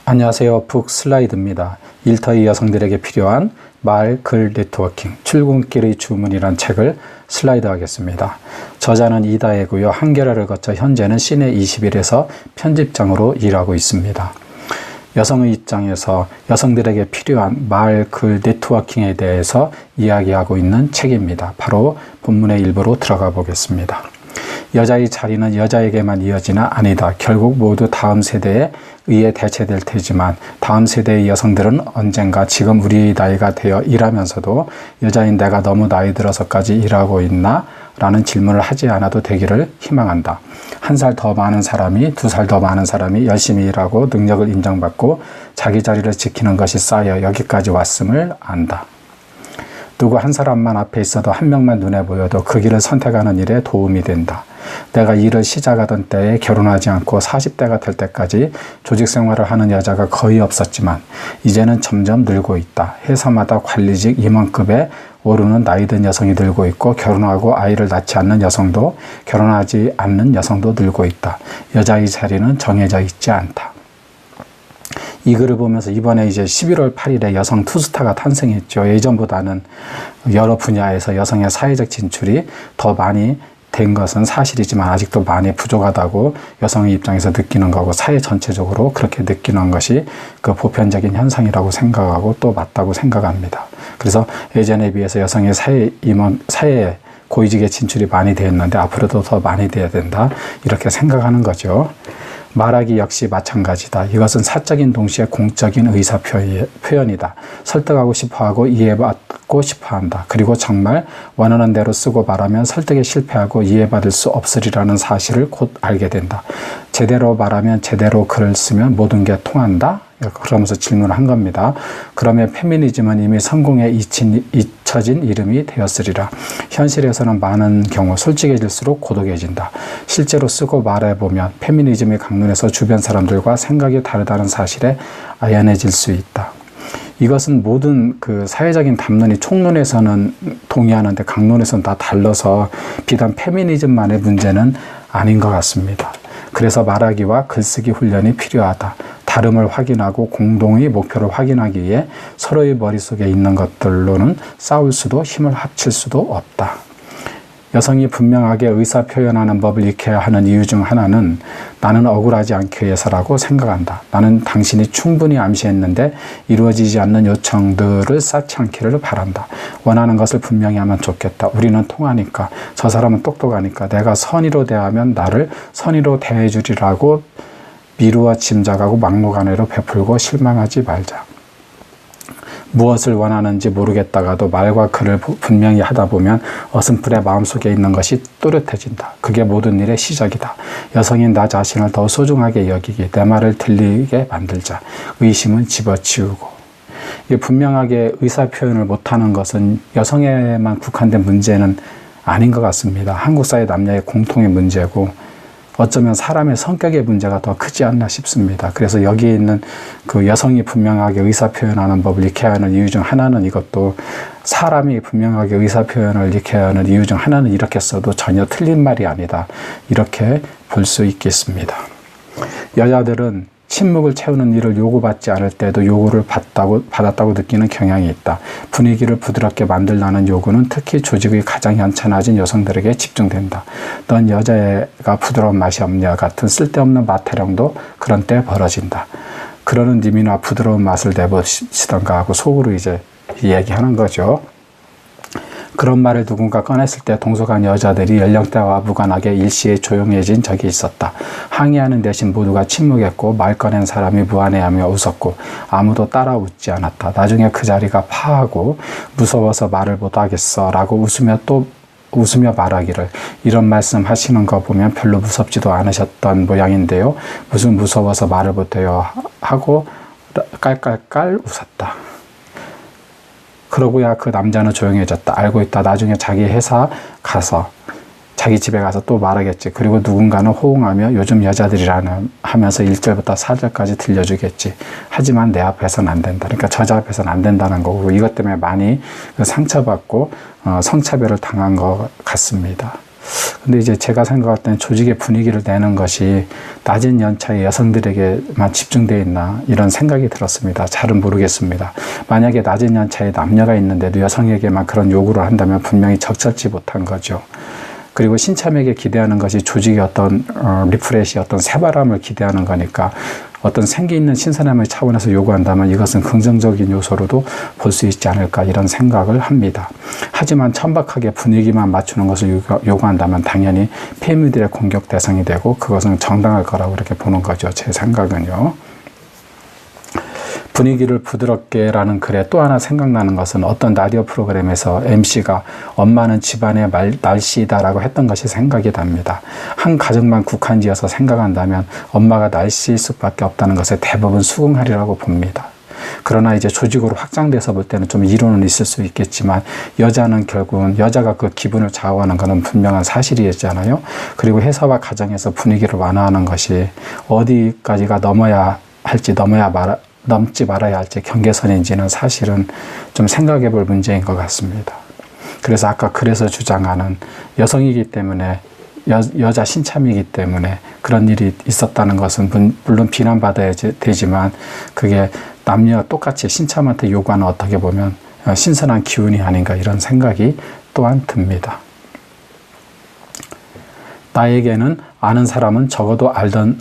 안녕하세요. 북슬라이드입니다. 일터의 여성들에게 필요한 말, 글, 네트워킹, 출근길의 주문이란 책을 슬라이드하겠습니다. 저자는 이다혜고요. 한겨레를 거쳐 현재는 시내 21에서 편집장으로 일하고 있습니다. 여성의 입장에서 여성들에게 필요한 말, 글, 네트워킹에 대해서 이야기하고 있는 책입니다. 바로 본문의 일부로 들어가 보겠습니다. 여자의 자리는 여자에게만 이어지나 아니다. 결국 모두 다음 세대에 의해 대체될 테지만 다음 세대의 여성들은 언젠가 지금 우리의 나이가 되어 일하면서도 여자인 내가 너무 나이 들어서까지 일하고 있나? 라는 질문을 하지 않아도 되기를 희망한다. 한 살 더 많은 사람이, 2살 더 많은 사람이 열심히 일하고 능력을 인정받고 자기 자리를 지키는 것이 쌓여 여기까지 왔음을 안다. 누구 한 사람만 앞에 있어도 한 명만 눈에 보여도 그 길을 선택하는 일에 도움이 된다. 내가 일을 시작하던 때에 결혼하지 않고 40대가 될 때까지 조직 생활을 하는 여자가 거의 없었지만 이제는 점점 늘고 있다. 회사마다 관리직 임원급에 오르는 나이든 여성이 늘고 있고 결혼하고 아이를 낳지 않는 여성도 결혼하지 않는 여성도 늘고 있다. 여자의 자리는 정해져 있지 않다. 이 글을 보면서 이번에 이제 11월 8일에 여성 투스타가 탄생했죠. 예전보다는 여러 분야에서 여성의 사회적 진출이 더 많이 된 것은 사실이지만 아직도 많이 부족하다고 여성의 입장에서 느끼는 거고 사회 전체적으로 그렇게 느끼는 것이 그 보편적인 현상이라고 생각하고 또 맞다고 생각합니다. 그래서 예전에 비해서 여성의 사회에 고위직에 진출이 많이 되었는데 앞으로도 더 많이 돼야 된다 이렇게 생각하는 거죠. 말하기 역시 마찬가지다. 이것은 사적인 동시에 공적인 의사 표현이다. 설득하고 싶어하고 이해받고 싶어한다. 그리고 정말 원하는 대로 쓰고 말하면 설득에 실패하고 이해받을 수 없으리라는 사실을 곧 알게 된다. 제대로 말하면 제대로 글을 쓰면 모든 게 통한다? 그러면서 질문을 한 겁니다. 그러면 페미니즘은 이미 성공에 잊혀진 이름이 되었으리라. 현실에서는 많은 경우 솔직해질수록 고독해진다. 실제로 쓰고 말해보면 페미니즘이 강론에서 주변 사람들과 생각이 다르다는 사실에 아연해질 수 있다. 이것은 모든 그 사회적인 담론이 총론에서는 동의하는데 강론에서는 다 달라서 비단 페미니즘만의 문제는 아닌 것 같습니다. 그래서 말하기와 글쓰기 훈련이 필요하다. 다름을 확인하고 공동의 목표를 확인하기 위해 서로의 머릿속에 있는 것들로는 싸울 수도 힘을 합칠 수도 없다. 여성이 분명하게 의사표현하는 법을 익혀야 하는 이유 중 하나는 나는 억울하지 않기 위해서라고 생각한다. 나는 당신이 충분히 암시했는데 이루어지지 않는 요청들을 쌓지 않기를 바란다. 원하는 것을 분명히 하면 좋겠다. 우리는 통하니까, 저 사람은 똑똑하니까 내가 선의로 대하면 나를 선의로 대해주리라고 미루어 짐작하고 막무가내로 베풀고 실망하지 말자. 무엇을 원하는지 모르겠다가도 말과 글을 분명히 하다 보면 어슴풀에 마음속에 있는 것이 또렷해진다. 그게 모든 일의 시작이다. 여성인 나 자신을 더 소중하게 여기기, 내 말을 들리게 만들자. 의심은 집어치우고. 분명하게 의사표현을 못하는 것은 여성에만 국한된 문제는 아닌 것 같습니다. 한국 사회 남녀의 공통의 문제고 어쩌면 사람의 성격의 문제가 더 크지 않나 싶습니다. 그래서 여기 있는 그 여성이 분명하게 의사표현하는 법을 익혀야 하는 이유 중 하나는 이것도 사람이 분명하게 의사표현을 익혀야 하는 이유 중 하나는 이렇게 써도 전혀 틀린 말이 아니다. 이렇게 볼 수 있겠습니다. 여자들은 침묵을 채우는 일을 요구받지 않을 때도 요구를 받았다고 느끼는 경향이 있다. 분위기를 부드럽게 만들라는 요구는 특히 조직의 가장 현찬해진 여성들에게 집중된다. 넌 여자애가 부드러운 맛이 없냐 같은 쓸데없는 마타령도 그런 때 벌어진다. 그러는 님이나 부드러운 맛을 내보시던가 하고 속으로 이제 이야기하는 거죠. 그런 말을 누군가 꺼냈을 때 동석한 여자들이 연령대와 무관하게 일시에 조용해진 적이 있었다. 항의하는 대신 모두가 침묵했고 말 꺼낸 사람이 무안해하며 웃었고 아무도 따라 웃지 않았다. 나중에 그 자리가 파하고 무서워서 말을 못하겠어 라고 웃으며 말하기를 이런 말씀 하시는 거 보면 별로 무섭지도 않으셨던 모양인데요. 무슨 무서워서 말을 못해요 하고 깔깔깔 웃었다. 그러고야 그 남자는 조용해졌다. 알고 있다. 나중에 자기 회사 가서 자기 집에 가서 또 말하겠지. 그리고 누군가는 호응하며 요즘 여자들이라는 하면서 1절부터 4절까지 들려주겠지. 하지만 내 앞에서는 안 된다. 그러니까 저자 앞에서는 안 된다는 거고 이것 때문에 많이 상처받고 성차별을 당한 것 같습니다. 근데 이제 제가 생각할 때는 조직의 분위기를 내는 것이 낮은 연차의 여성들에게만 집중되어 있나 이런 생각이 들었습니다. 잘은 모르겠습니다. 만약에 낮은 연차의 남녀가 있는데도 여성에게만 그런 요구를 한다면 분명히 적절치 못한 거죠. 그리고 신참에게 기대하는 것이 조직의 어떤 리프레시, 어떤 새바람을 기대하는 거니까 어떤 생기 있는 신선함의 차원에서 요구한다면 이것은 긍정적인 요소로도 볼 수 있지 않을까 이런 생각을 합니다. 하지만 천박하게 분위기만 맞추는 것을 요구한다면 당연히 페미들의 공격 대상이 되고 그것은 정당할 거라고 이렇게 보는 거죠. 제 생각은요. 분위기를 부드럽게라는 글에 또 하나 생각나는 것은 어떤 라디오 프로그램에서 MC가 엄마는 집안의 날씨다라고 했던 것이 생각이 납니다. 한 가정만 국한지어서 생각한다면 엄마가 날씨일 수밖에 없다는 것에 대부분 수긍하리라고 봅니다. 그러나 이제 조직으로 확장돼서 볼 때는 좀 이론은 있을 수 있겠지만 여자는 결국은 여자가 그 기분을 좌우하는 것은 분명한 사실이었잖아요. 그리고 회사와 가정에서 분위기를 완화하는 것이 어디까지가 넘어야 할지 넘지 말아야 할지 경계선인지는 사실은 좀 생각해 볼 문제인 것 같습니다. 그래서 아까 글에서 주장하는 여성이기 때문에 여자 신참이기 때문에 그런 일이 있었다는 것은 물론 비난받아야 되지만 그게 남녀가 똑같이 신참한테 요구하는 어떻게 보면 신선한 기운이 아닌가 이런 생각이 또한 듭니다. 나에게는 아는 사람은 적어도 알던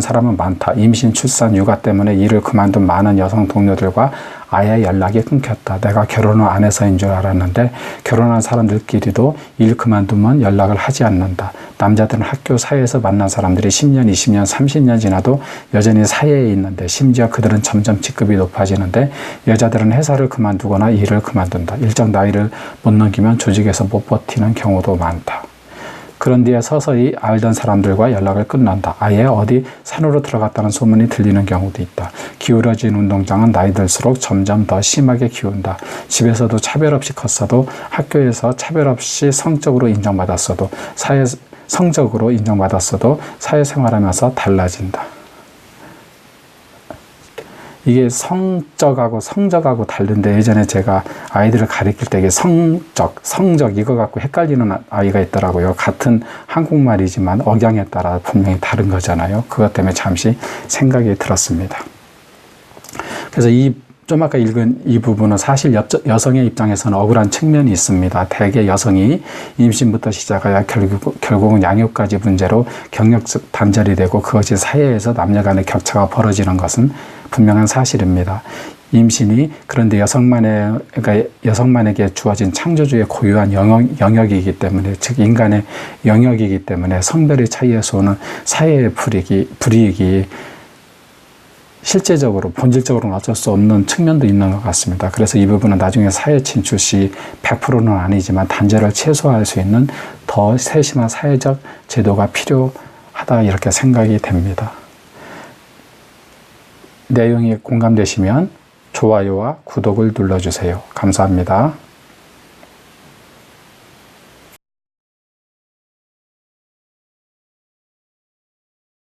사람은 많다. 임신, 출산, 육아 때문에 일을 그만둔 많은 여성 동료들과 아예 연락이 끊겼다. 내가 결혼을 안 해서인 줄 알았는데 결혼한 사람들끼리도 일 그만두면 연락을 하지 않는다. 남자들은 학교 사이에서 만난 사람들이 10년, 20년, 30년 지나도 여전히 사이에 있는데 심지어 그들은 점점 직급이 높아지는데 여자들은 회사를 그만두거나 일을 그만둔다. 일정 나이를 못 넘기면 조직에서 못 버티는 경우도 많다. 그런 뒤에 서서히 알던 사람들과 연락을 끊는다. 아예 어디 산으로 들어갔다는 소문이 들리는 경우도 있다. 기울어진 운동장은 나이 들수록 점점 더 심하게 기운다. 집에서도 차별 없이 컸어도 학교에서 차별 없이 성적으로 인정받았어도 사회생활하면서 달라진다. 이게 성적하고 다른데 예전에 제가 아이들을 가르칠 때 이게 성적 이거 갖고 헷갈리는 아이가 있더라고요. 같은 한국말이지만 억양에 따라 분명히 다른 거잖아요. 그것 때문에 잠시 생각이 들었습니다. 그래서 좀 아까 읽은 이 부분은 사실 여성의 입장에서는 억울한 측면이 있습니다. 대개 여성이 임신부터 시작하여 결국은 양육까지 문제로 경력 단절이 되고 그것이 사회에서 남녀 간의 격차가 벌어지는 것은 분명한 사실입니다. 임신이 그런데 여성만에게 주어진 창조주의 고유한 영역이기 때문에 즉 인간의 영역이기 때문에 성별의 차이에서 오는 사회의 불이익이 실제적으로 본질적으로는 어쩔 수 없는 측면도 있는 것 같습니다. 그래서 이 부분은 나중에 사회 진출 시 100%는 아니지만 단절을 최소화할 수 있는 더 세심한 사회적 제도가 필요하다 이렇게 생각이 됩니다. 내용이 공감되시면 좋아요와 구독을 눌러주세요. 감사합니다.